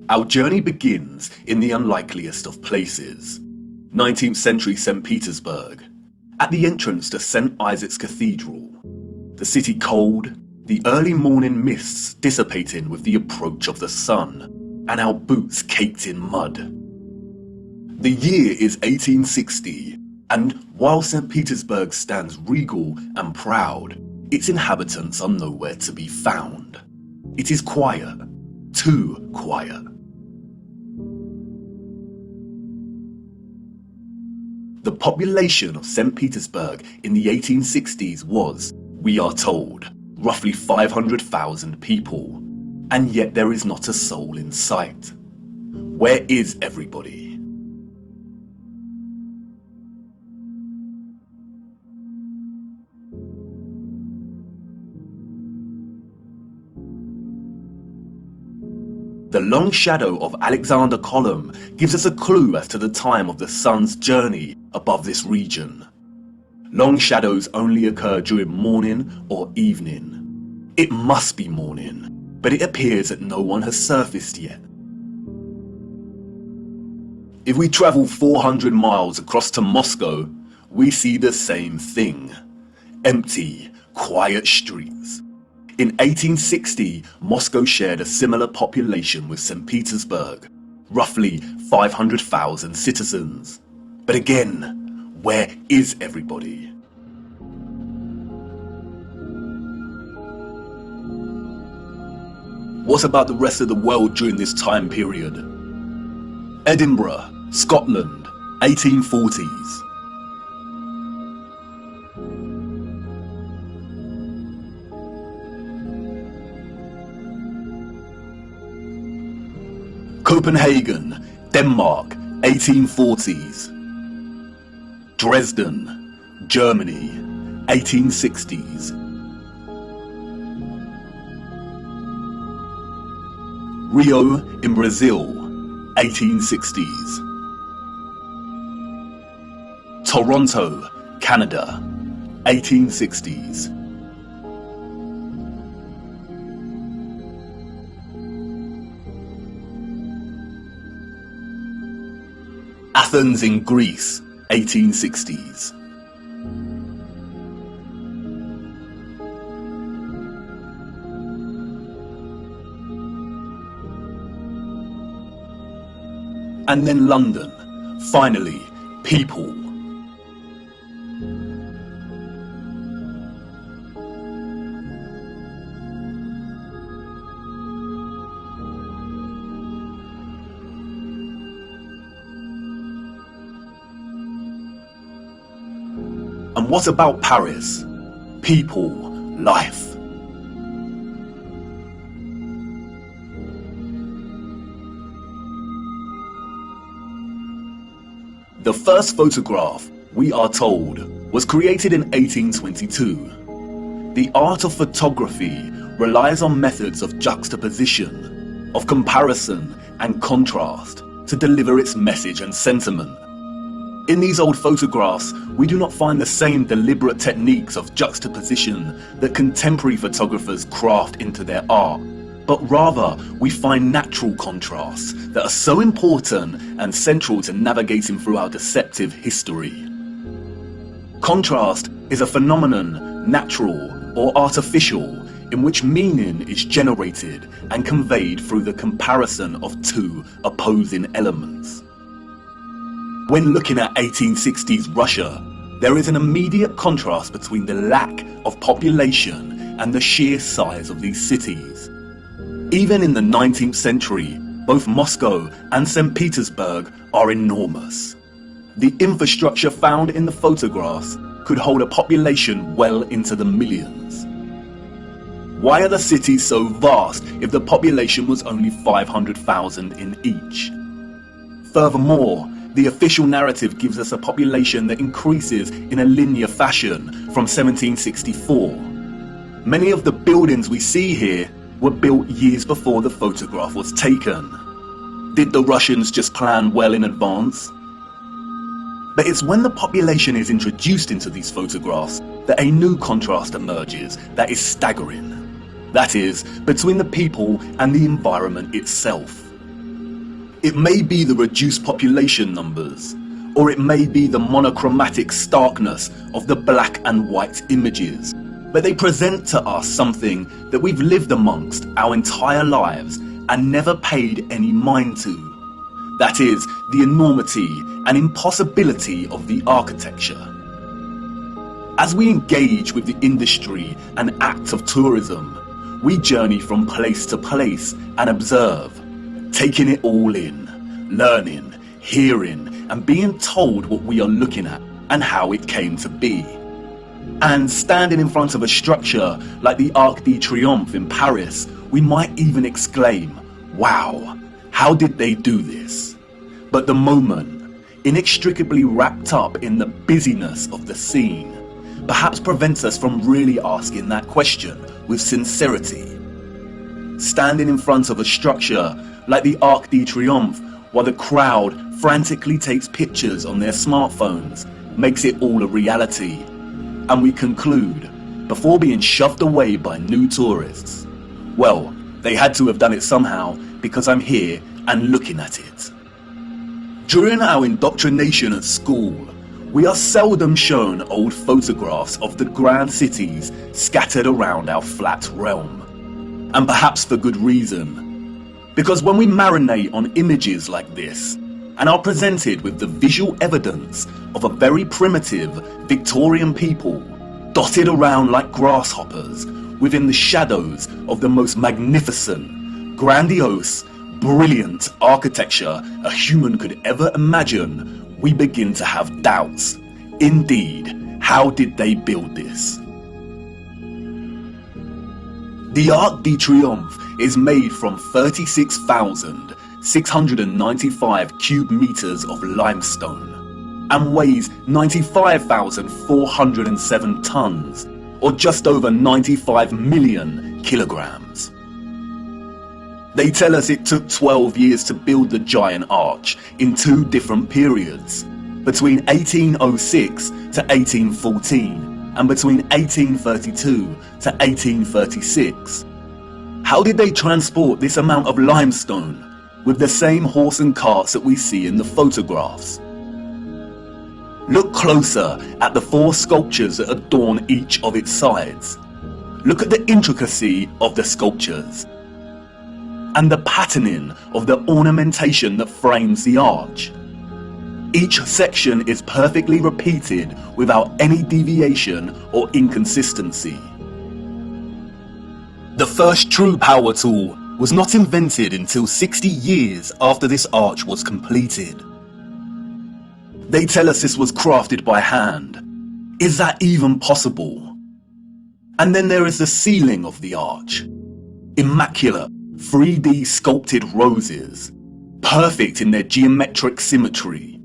Our journey begins in the unlikeliest of places, 19th century St. Petersburg, at the entrance to St. Isaac's Cathedral. The city cold, the early morning mists dissipating with the approach of the sun, and our boots caked in mud. The year is 1860, and while St. Petersburg stands regal and proud, its inhabitants are nowhere to be found. It is quiet, too quiet. The population of St. Petersburg in the 1860s was, we are told, roughly 500,000 people, and yet there is not a soul in sight. Where is everybody? The long shadow of Alexander Column gives us a clue as to the time of the sun's journey above this region. Long shadows only occur during morning or evening. It must be morning, but it appears that no one has surfaced yet. If we travel 400 miles across to Moscow, we see the same thing. Empty, quiet streets. In 1860, Moscow shared a similar population with St. Petersburg, roughly 500,000 citizens. But again, where is everybody? What about the rest of the world during this time period? Edinburgh, Scotland, 1840s. Copenhagen, Denmark, 1840s. Dresden, Germany, 1860s. Rio in Brazil, 1860s. Toronto, Canada, 1860s. Athens in Greece, 1860s. And then London, finally, people. And what about Paris? People, life. The first photograph, we are told, was created in 1822. The art of photography relies on methods of juxtaposition, of comparison and contrast to deliver its message and sentiment. In these old photographs, we do not find the same deliberate techniques of juxtaposition that contemporary photographers craft into their art, but rather we find natural contrasts that are so important and central to navigating through our deceptive history. Contrast is a phenomenon, natural or artificial, in which meaning is generated and conveyed through the comparison of two opposing elements. When looking at 1860s Russia, there is an immediate contrast between the lack of population and the sheer size of these cities. Even in the 19th century, both Moscow and St. Petersburg are enormous. The infrastructure found in the photographs could hold a population well into the millions. Why are the cities so vast if the population was only 500,000 in each? Furthermore, the official narrative gives us a population that increases in a linear fashion from 1764. Many of the buildings we see here were built years before the photograph was taken. Did the Russians just plan well in advance? But it's when the population is introduced into these photographs that a new contrast emerges that is staggering. That is, between the people and the environment itself. It may be the reduced population numbers, or it may be the monochromatic starkness of the black and white images, but they present to us something that we've lived amongst our entire lives and never paid any mind to. That is, the enormity and impossibility of the architecture. As we engage with the industry and act of tourism, we journey from place to place and observe, taking it all in, learning, hearing, and being told what we are looking at and how it came to be. And standing in front of a structure like the Arc de Triomphe in Paris, we might even exclaim, "Wow, how did they do this?" But the moment, inextricably wrapped up in the busyness of the scene, perhaps prevents us from really asking that question with sincerity. Standing in front of a structure like the Arc de Triomphe while the crowd frantically takes pictures on their smartphones makes it all a reality, and we conclude, before being shoved away by new tourists, well, they had to have done it somehow because I'm here and looking at it. During our indoctrination at school, we are seldom shown old photographs of the grand cities scattered around our flat realm. And perhaps for good reason. Because when we marinate on images like this, and are presented with the visual evidence of a very primitive Victorian people, dotted around like grasshoppers, within the shadows of the most magnificent, grandiose, brilliant architecture a human could ever imagine, we begin to have doubts. Indeed, how did they build this? The Arc de Triomphe is made from 36,695 cubic meters of limestone and weighs 95,407 tons, or just over 95 million kilograms. They tell us it took 12 years to build the giant arch in two different periods, between 1806 to 1814 and between 1832 to 1836. How did they transport this amount of limestone with the same horse and carts that we see in the photographs? Look closer at the four sculptures that adorn each of its sides. Look at the intricacy of the sculptures and the patterning of the ornamentation that frames the arch. Each section is perfectly repeated without any deviation or inconsistency. The first true power tool was not invented until 60 years after this arch was completed. They tell us this was crafted by hand. Is that even possible? And then there is the ceiling of the arch. Immaculate 3D sculpted roses, perfect in their geometric symmetry.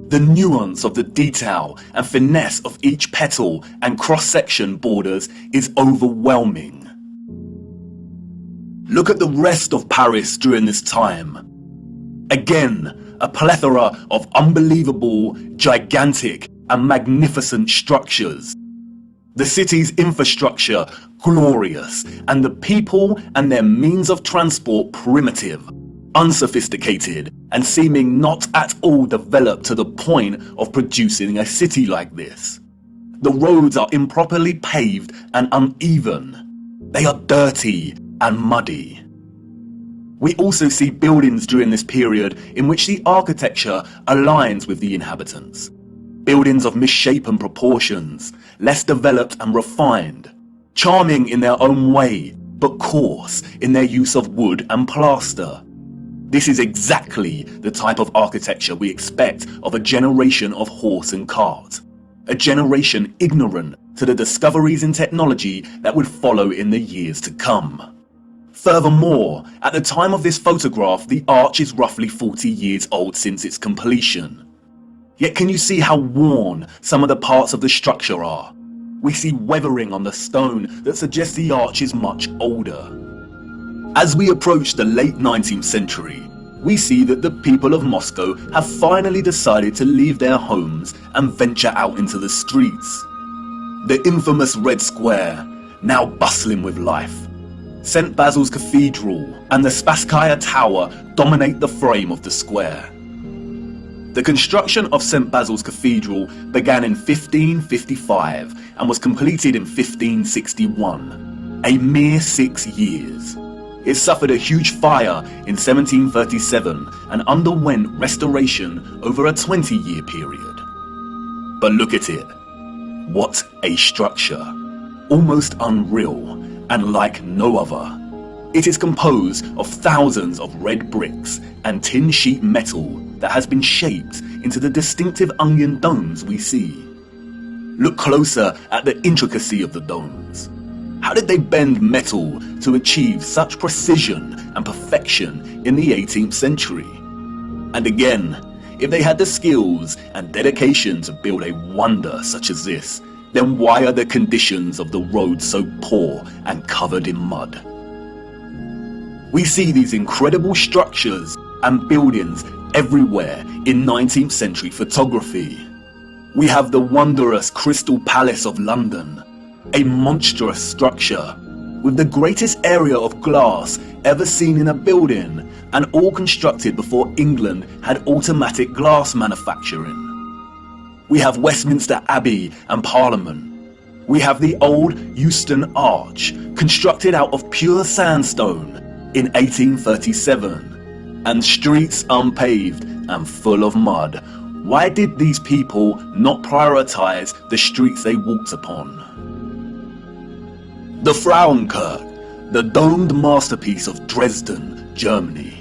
The nuance of the detail and finesse of each petal and cross-section borders is overwhelming. Look at the rest of Paris during this time. Again, a plethora of unbelievable, gigantic and magnificent structures. The city's infrastructure glorious, and the people and their means of transport primitive, unsophisticated, and seeming not at all developed to the point of producing a city like this. The roads are improperly paved and uneven. They are dirty and muddy. We also see buildings during this period in which the architecture aligns with the inhabitants. Buildings of misshapen proportions, less developed and refined, charming in their own way, but coarse in their use of wood and plaster. This is exactly the type of architecture we expect of a generation of horse and cart. A generation ignorant to the discoveries in technology that would follow in the years to come. Furthermore, at the time of this photograph, the arch is roughly 40 years old since its completion. Yet can you see how worn some of the parts of the structure are? We see weathering on the stone that suggests the arch is much older. As we approach the late 19th century, we see that the people of Moscow have finally decided to leave their homes and venture out into the streets. The infamous Red Square, now bustling with life. St. Basil's Cathedral and the Spasskaya Tower dominate the frame of the square. The construction of St. Basil's Cathedral began in 1555 and was completed in 1561, a mere 6 years. It suffered a huge fire in 1737 and underwent restoration over a 20-year period. But look at it. What a structure. Almost unreal and like no other. It is composed of thousands of red bricks and tin sheet metal that has been shaped into the distinctive onion domes we see. Look closer at the intricacy of the domes. How did they bend metal to achieve such precision and perfection in the 18th century? And again, if they had the skills and dedication to build a wonder such as this, then why are the conditions of the road so poor and covered in mud? We see these incredible structures and buildings everywhere in 19th century photography. We have the wondrous Crystal Palace of London, a monstrous structure with the greatest area of glass ever seen in a building, and all constructed before England had automatic glass manufacturing. We have Westminster Abbey and Parliament. We have the old Euston Arch, constructed out of pure sandstone in 1837, and streets unpaved and full of mud. Why did these people not prioritize the streets they walked upon? The Frauenkirche, the domed masterpiece of Dresden, Germany.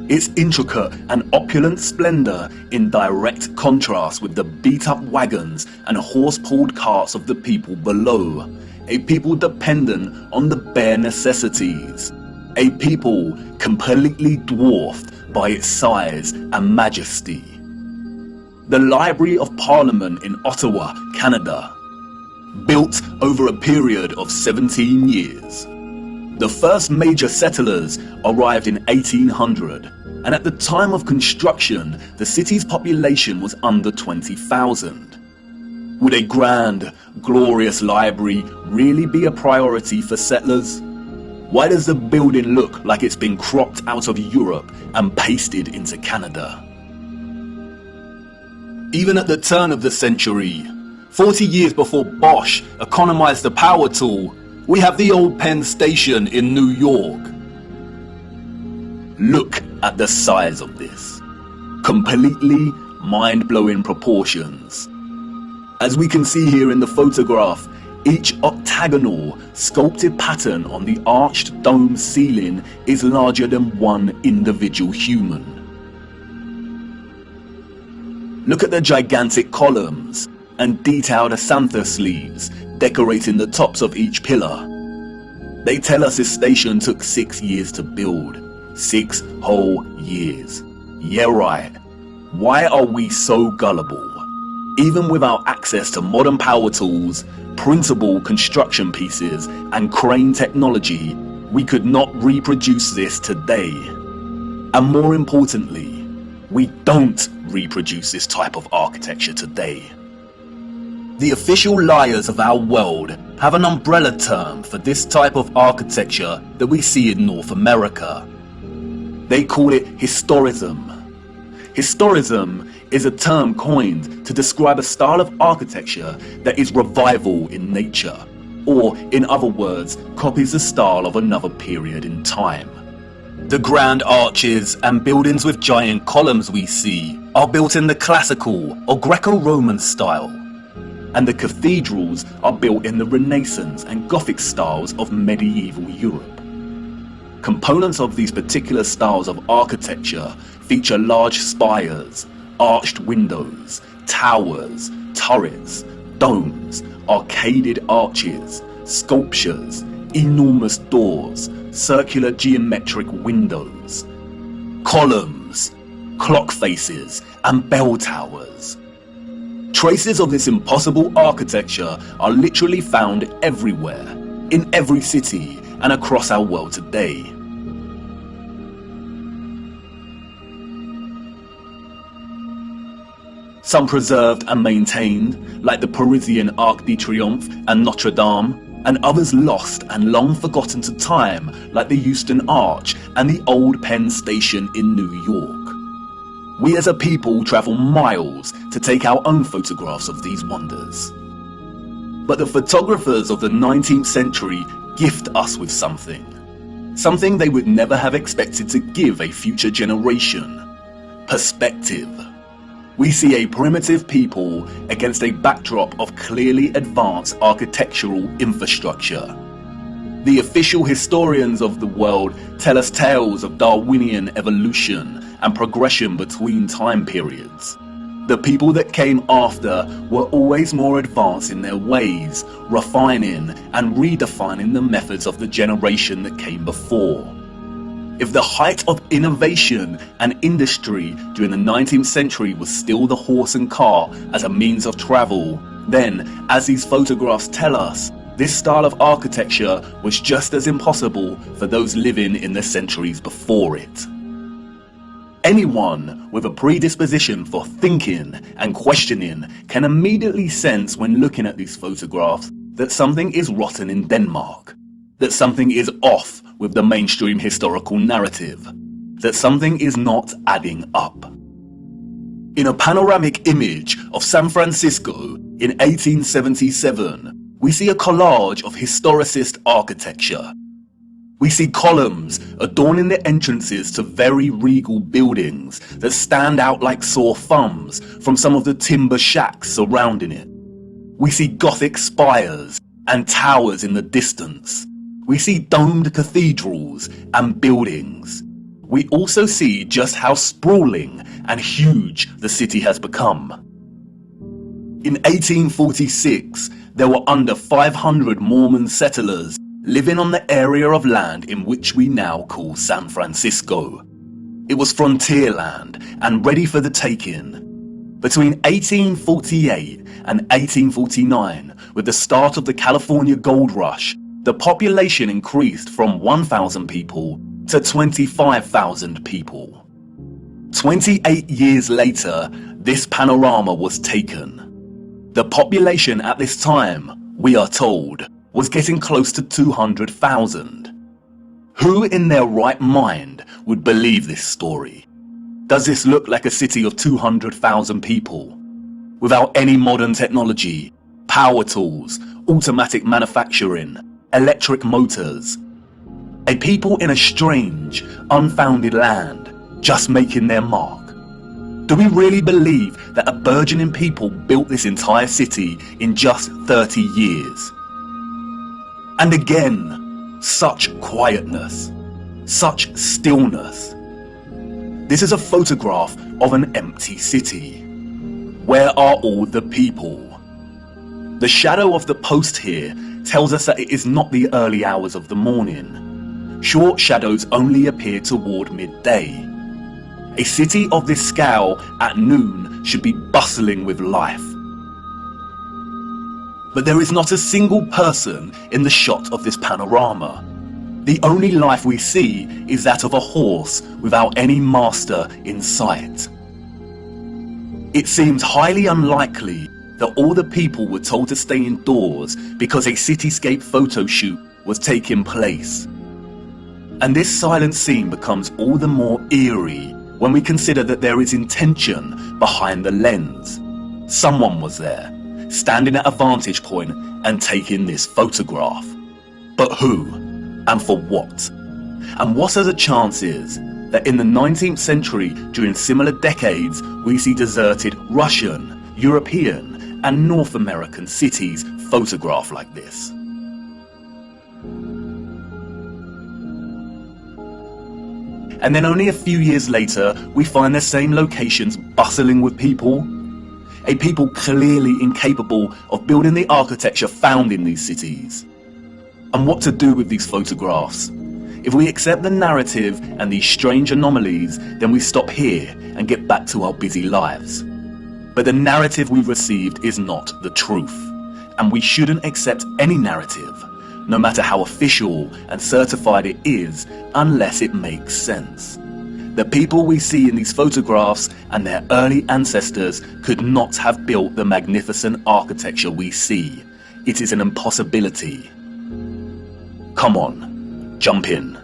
Its intricate and opulent splendor in direct contrast with the beat-up wagons and horse-pulled carts of the people below, a people dependent on the bare necessities, a people completely dwarfed by its size and majesty. The Library of Parliament in Ottawa, Canada, built over a period of 17 years. The first major settlers arrived in 1800, and at the time of construction, the city's population was under 20,000. Would a grand, glorious library really be a priority for settlers? Why does the building look like it's been cropped out of Europe and pasted into Canada? Even at the turn of the century, 40 years before Bosch economized the power tool, we have the old Penn Station in New York. Look at the size of this. Completely mind-blowing proportions. As we can see here in the photograph, each octagonal, sculpted pattern on the arched dome ceiling is larger than one individual human. Look at the gigantic columns and detailed acanthus leaves decorating the tops of each pillar. They tell us this station took 6 years to build. 6 whole years. Yeah, right. Why are we so gullible? Even without access to modern power tools, printable construction pieces, and crane technology, we could not reproduce this today. And more importantly, we don't reproduce this type of architecture today. The official liars of our world have an umbrella term for this type of architecture that we see in North America. They call it historicism. Historicism is a term coined to describe a style of architecture that is revival in nature, or in other words, copies the style of another period in time. The grand arches and buildings with giant columns we see are built in the classical or Greco-Roman style, and the cathedrals are built in the Renaissance and Gothic styles of medieval Europe. Components of these particular styles of architecture feature large spires, arched windows, towers, turrets, domes, arcaded arches, sculptures, enormous doors, circular geometric windows, columns, clock faces, and bell towers. Traces of this impossible architecture are literally found everywhere, in every city and across our world today. Some preserved and maintained, like the Parisian Arc de Triomphe and Notre Dame, and others lost and long forgotten to time, like the Euston Arch and the old Penn Station in New York. We as a people travel miles to take our own photographs of these wonders. But the photographers of the 19th century gift us with something they would never have expected to give a future generation: perspective. We see a primitive people against a backdrop of clearly advanced architectural infrastructure. The official historians of the world tell us tales of Darwinian evolution and progression between time periods. The people that came after were always more advanced in their ways, refining and redefining the methods of the generation that came before. If the height of innovation and industry during the 19th century was still the horse and car as a means of travel, then, as these photographs tell us, this style of architecture was just as impossible for those living in the centuries before it. Anyone with a predisposition for thinking and questioning can immediately sense when looking at these photographs that something is rotten in Denmark, that something is off with the mainstream historical narrative, that something is not adding up. In a panoramic image of San Francisco in 1877, we see a collage of historicist architecture. We see columns adorning the entrances to very regal buildings that stand out like sore thumbs from some of the timber shacks surrounding it. We see Gothic spires and towers in the distance. We see domed cathedrals and buildings. We also see just how sprawling and huge the city has become. In 1846, there were under 500 Mormon settlers living on the area of land in which we now call San Francisco. It was frontier land and ready for the taking. Between 1848 and 1849, with the start of the California Gold Rush, the population increased from 1,000 people to 25,000 people. 28 years later, this panorama was taken. The population at this time, we are told, was getting close to 200,000. Who in their right mind would believe this story? Does this look like a city of 200,000 people? Without any modern technology, power tools, automatic manufacturing, electric motors. A people in a strange, unfounded land, just making their mark. Do we really believe that a burgeoning people built this entire city in just 30 years? And again, such quietness, such stillness. This is a photograph of an empty city. Where are all the people? The shadow of the post here tells us that it is not the early hours of the morning. Short shadows only appear toward midday. A city of this scale at noon should be bustling with life. But there is not a single person in the shot of this panorama. The only life we see is that of a horse without any master in sight. It seems highly unlikely that all the people were told to stay indoors because a cityscape photo shoot was taking place. And this silent scene becomes all the more eerie when we consider that there is intention behind the lens. Someone was there, standing at a vantage point and taking this photograph. But who? And for what? And what are the chances that in the 19th century, during similar decades, we see deserted Russian, European, and North American cities photographed like this? And then only a few years later, we find the same locations bustling with people. A people clearly incapable of building the architecture found in these cities. And what to do with these photographs? If we accept the narrative and these strange anomalies, then we stop here and get back to our busy lives. But the narrative we've received is not the truth, and we shouldn't accept any narrative, no matter how official and certified it is, unless it makes sense. The people we see in these photographs and their early ancestors could not have built the magnificent architecture we see. It is an impossibility. Come on, jump in.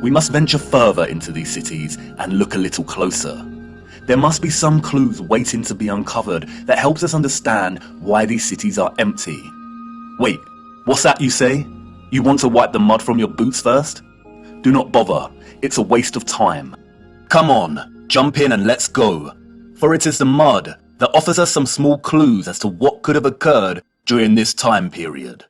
We must venture further into these cities and look a little closer. There must be some clues waiting to be uncovered that helps us understand why these cities are empty. Wait, what's that you say? You want to wipe the mud from your boots first? Do not bother, it's a waste of time. Come on, jump in and let's go. For it is the mud that offers us some small clues as to what could have occurred during this time period.